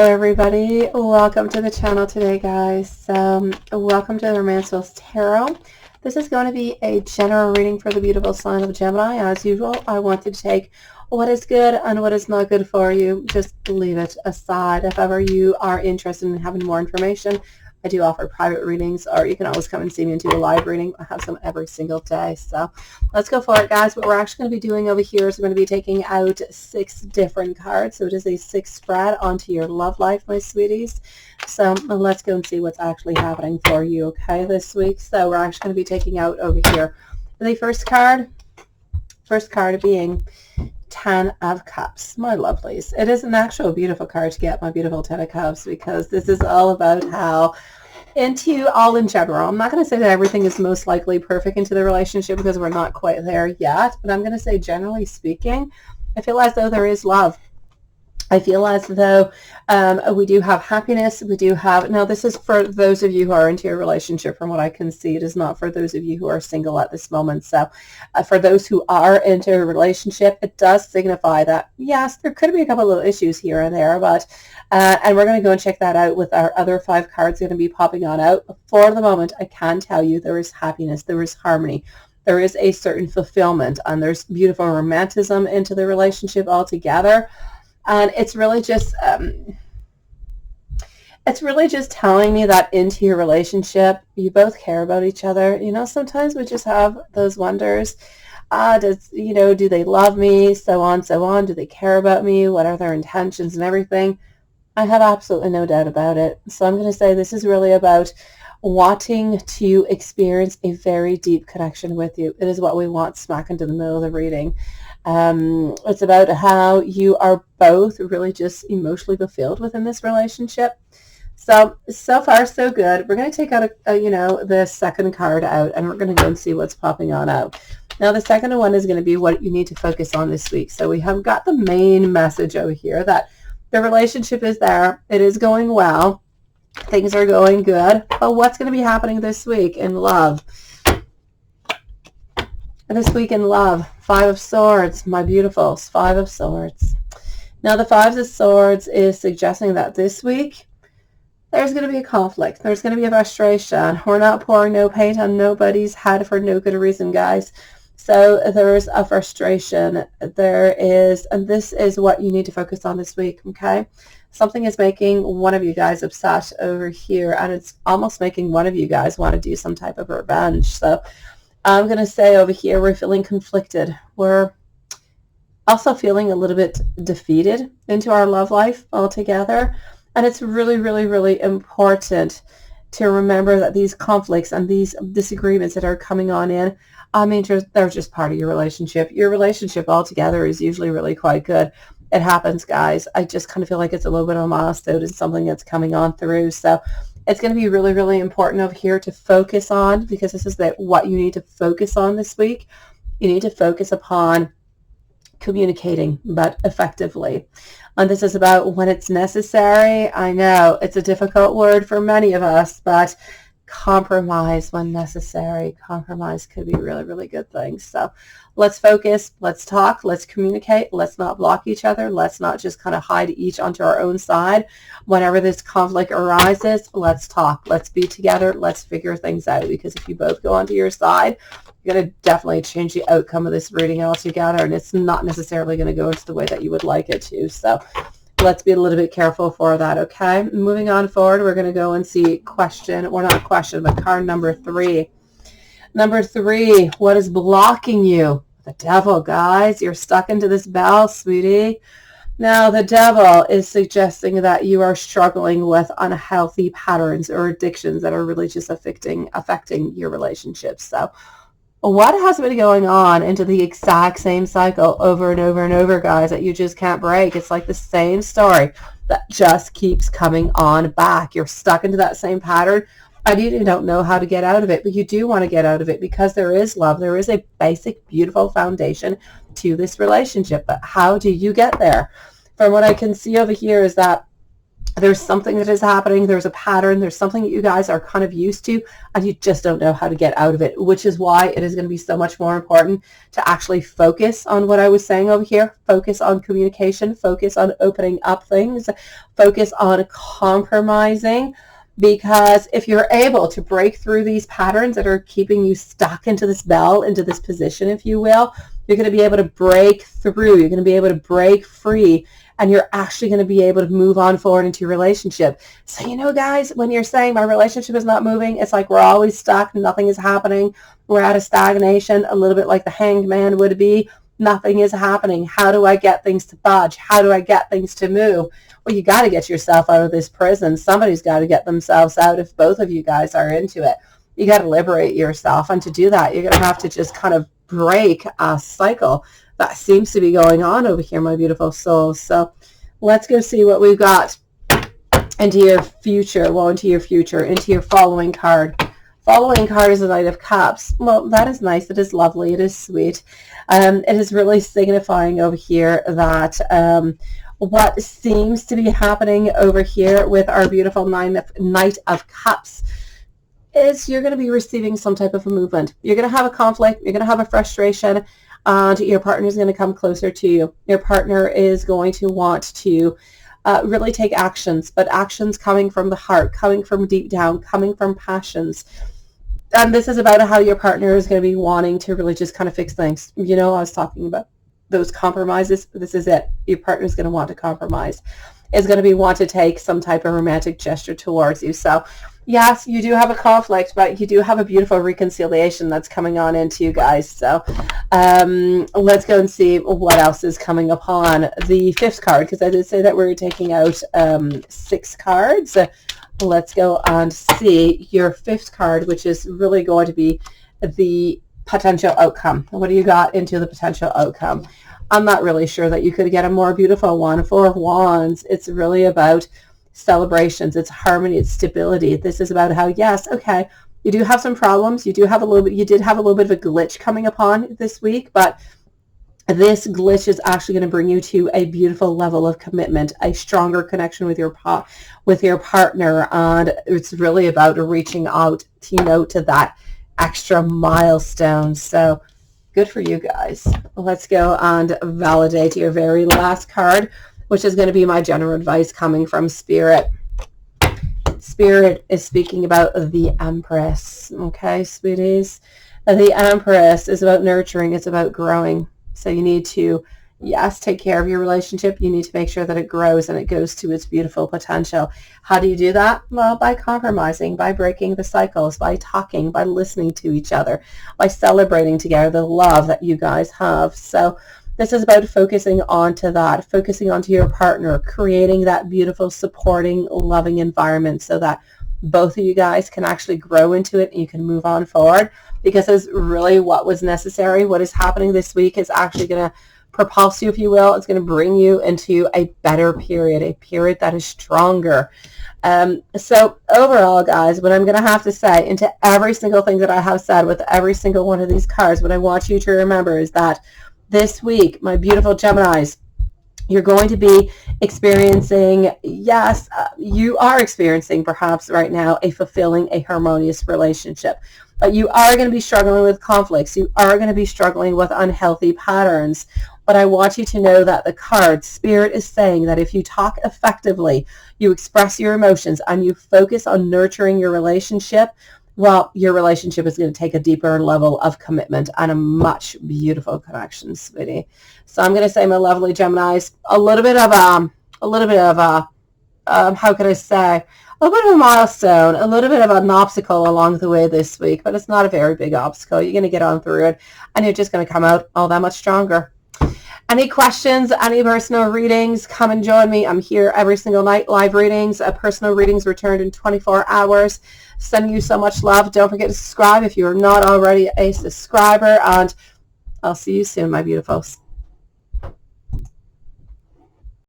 Hello everybody, welcome to the channel today, guys. Welcome to the Romance Wheels Tarot. This is going to be a general reading for the beautiful sign of Gemini. As usual, I want to take what is good and what is not good for you. Just leave it aside. If ever you are interested in having more information, I do offer private readings, or you can always come and see me and do a live reading. I have some every single day. So let's go for it, guys. What we're actually going to be doing over here is we're going to be taking out 6 different cards. So it is a 6 spread onto your love life, my sweeties. So let's go and see what's actually happening for you, okay, this week. So we're actually going to be taking out over here the first card being 10 of Cups, my lovelies. It is an actual beautiful card to get, my beautiful 10 of Cups, because this is all about how into all in general. I'm not going to say that everything is most likely perfect into the relationship because we're not quite there yet, but I'm going to say generally speaking, I feel as though there is love. I feel as though we do have happiness. We do have, now this is for those of you who are into your relationship. From what I can see, it is not for those of you who are single at this moment. So for those who are into a relationship, it does signify that, yes, there could be a couple of little issues here and there, but and we're going to go and check that out with our other 5 cards going to be popping on out. For the moment, I can tell you there is happiness, there is harmony. There is a certain fulfillment, and there's beautiful romanticism into the relationship altogether. And it's really just telling me that into your relationship, you both care about each other. You know, sometimes we just have those wonders. Do they love me? So on, so on. Do they care about me? What are their intentions and everything? I have absolutely no doubt about it. So I'm going to say this is really about wanting to experience a very deep connection with you. It is what we want smack into the middle of the reading. It's about how you are both really just emotionally fulfilled within this relationship. So far so good. We're going to take out the second card out, and we're going to go and see what's popping on out. Now the second one is going to be what you need to focus on this week. So we have got the main message over here that the relationship is there. It is going well. Things are going good. But what's going to be happening this week in love? This week in love, 5 of Swords, my beautifuls, 5 of Swords. Now the 5 of Swords is suggesting that this week there's going to be a conflict. There's going to be a frustration. We're not pouring no paint on nobody's head for no good reason, guys. So there's a frustration. There is, and this is what you need to focus on this week, okay? Something is making one of you guys upset over here, and it's almost making one of you guys want to do some type of revenge. So I'm going to say over here, we're feeling conflicted. We're also feeling a little bit defeated into our love life altogether. And it's really, really, really important to remember that these conflicts and these disagreements that are coming on in, I mean, they're just part of your relationship. Your relationship altogether is usually really quite good. It happens, guys. I just kind of feel like it's a little bit of a milestone and something that's coming on through. So it's going to be really, really important over here to focus on, because this is what you need to focus on this week. You need to focus upon communicating, but effectively. And this is about when it's necessary. I know it's a difficult word for many of us, but compromise when necessary. Compromise could be really, really good things. So let's focus, let's talk, let's communicate, let's not block each other, let's not just kind of hide each onto our own side. Whenever this conflict arises, let's talk, let's be together, let's figure things out, because if you both go onto your side, you're going to definitely change the outcome of this reading altogether, and it's not necessarily going to go into the way that you would like it to. So let's be a little bit careful for that, okay? Moving on forward, we're going to go and see card number 3. Number 3, what is blocking you? The devil, guys. You're stuck into this bell, sweetie. Now, the devil is suggesting that you are struggling with unhealthy patterns or addictions that are really just affecting your relationships. So what has been going on into the exact same cycle over and over and over, guys, that you just can't break? It's like the same story that just keeps coming on back. You're stuck into that same pattern, and you don't know how to get out of it, but you do want to get out of it because there is love. There is a basic, beautiful foundation to this relationship, but how do you get there? From what I can see over here is that There's something that is happening. There's a pattern. There's something that you guys are kind of used to, and you just don't know how to get out of it, which is why it is going to be so much more important to actually focus on what I was saying over here. Focus on communication. Focus on opening up things. Focus on compromising. Because if you're able to break through these patterns that are keeping you stuck into this bell, into this position, if you will, you're going to be able to break through. You're going to be able to break free, and you're actually going to be able to move on forward into your relationship. So, you know, guys, when you're saying my relationship is not moving, it's like we're always stuck. Nothing is happening. We're at a stagnation, a little bit like the Hanged Man would be. Nothing is happening. How do I get things to budge? How do I get things to move? Well, you got to get yourself out of this prison. Somebody's got to get themselves out if both of you guys are into it. You got to liberate yourself. And to do that, you're going to have to just kind of break a cycle that seems to be going on over here, my beautiful souls. So let's go see what we've got into your future. Well, into your future, into your following card. Following card is the Knight of Cups. Well, that is nice. It is lovely. It is sweet. It is really signifying over here that what seems to be happening over here with our beautiful Knight of Cups is you're going to be receiving some type of a movement. You're going to have a conflict. You're going to have a frustration. And your partner is going to come closer to you. Your partner is going to want to really take actions, but actions coming from the heart, coming from deep down, coming from passions. And this is about how your partner is going to be wanting to really just kind of fix things. You know, I was talking about those compromises. This is it. Your partner is going to want to compromise. Is going to want to take some type of romantic gesture towards you. So yes, you do have a conflict, but you do have a beautiful reconciliation that's coming on into you guys. So let's go and see what else is coming upon the fifth card, because I did say that we were taking out 6 cards. Let's go and see your fifth card, which is really going to be the potential outcome. What do you got into the potential outcome? I'm not really sure that you could get a more beautiful one. 4 of Wands. It's really about celebrations. It's harmony. It's stability. This is about how, yes, okay, you do have some problems. You did have a little bit of a glitch coming upon this week, but this glitch is actually going to bring you to a beautiful level of commitment, a stronger connection with your partner, and it's really about reaching out, to that extra milestone. So good for you guys. Let's go and validate your very last card, which is going to be my general advice coming from Spirit. Spirit is speaking about the Empress. Okay, sweeties. The Empress is about nurturing. It's about growing. So you need to, yes, take care of your relationship. You need to make sure that it grows and it goes to its beautiful potential. How do you do that? Well, by compromising, by breaking the cycles, by talking, by listening to each other, by celebrating together the love that you guys have. So this is about focusing onto that, focusing onto your partner, creating that beautiful, supporting, loving environment so that both of you guys can actually grow into it and you can move on forward, because it's really what was necessary. What is happening this week is actually going to propulse you, if you will. It's going to bring you into a better period, a period that is stronger. So overall, guys, what I'm going to have to say into every single thing that I have said with every single one of these cards, what I want you to remember is that this week, my beautiful Geminis, you're going to be experiencing, yes, you are experiencing perhaps right now a fulfilling, a harmonious relationship. But you are going to be struggling with conflicts. You are going to be struggling with unhealthy patterns. But I want you to know that the card, Spirit, is saying that if you talk effectively, you express your emotions, and you focus on nurturing your relationship, well, your relationship is going to take a deeper level of commitment and a much beautiful connection, sweetie. So I'm going to say, my lovely Geminis, a little bit of how could I say, a little bit of a milestone, a little bit of an obstacle along the way this week, but it's not a very big obstacle. You're going to get on through it, and you're just going to come out all that much stronger. Any questions, any personal readings, come and join me. I'm here every single night, live readings. Personal readings returned in 24 hours. Sending you so much love. Don't forget to subscribe if you are not already a subscriber, and I'll see you soon, my beautifuls.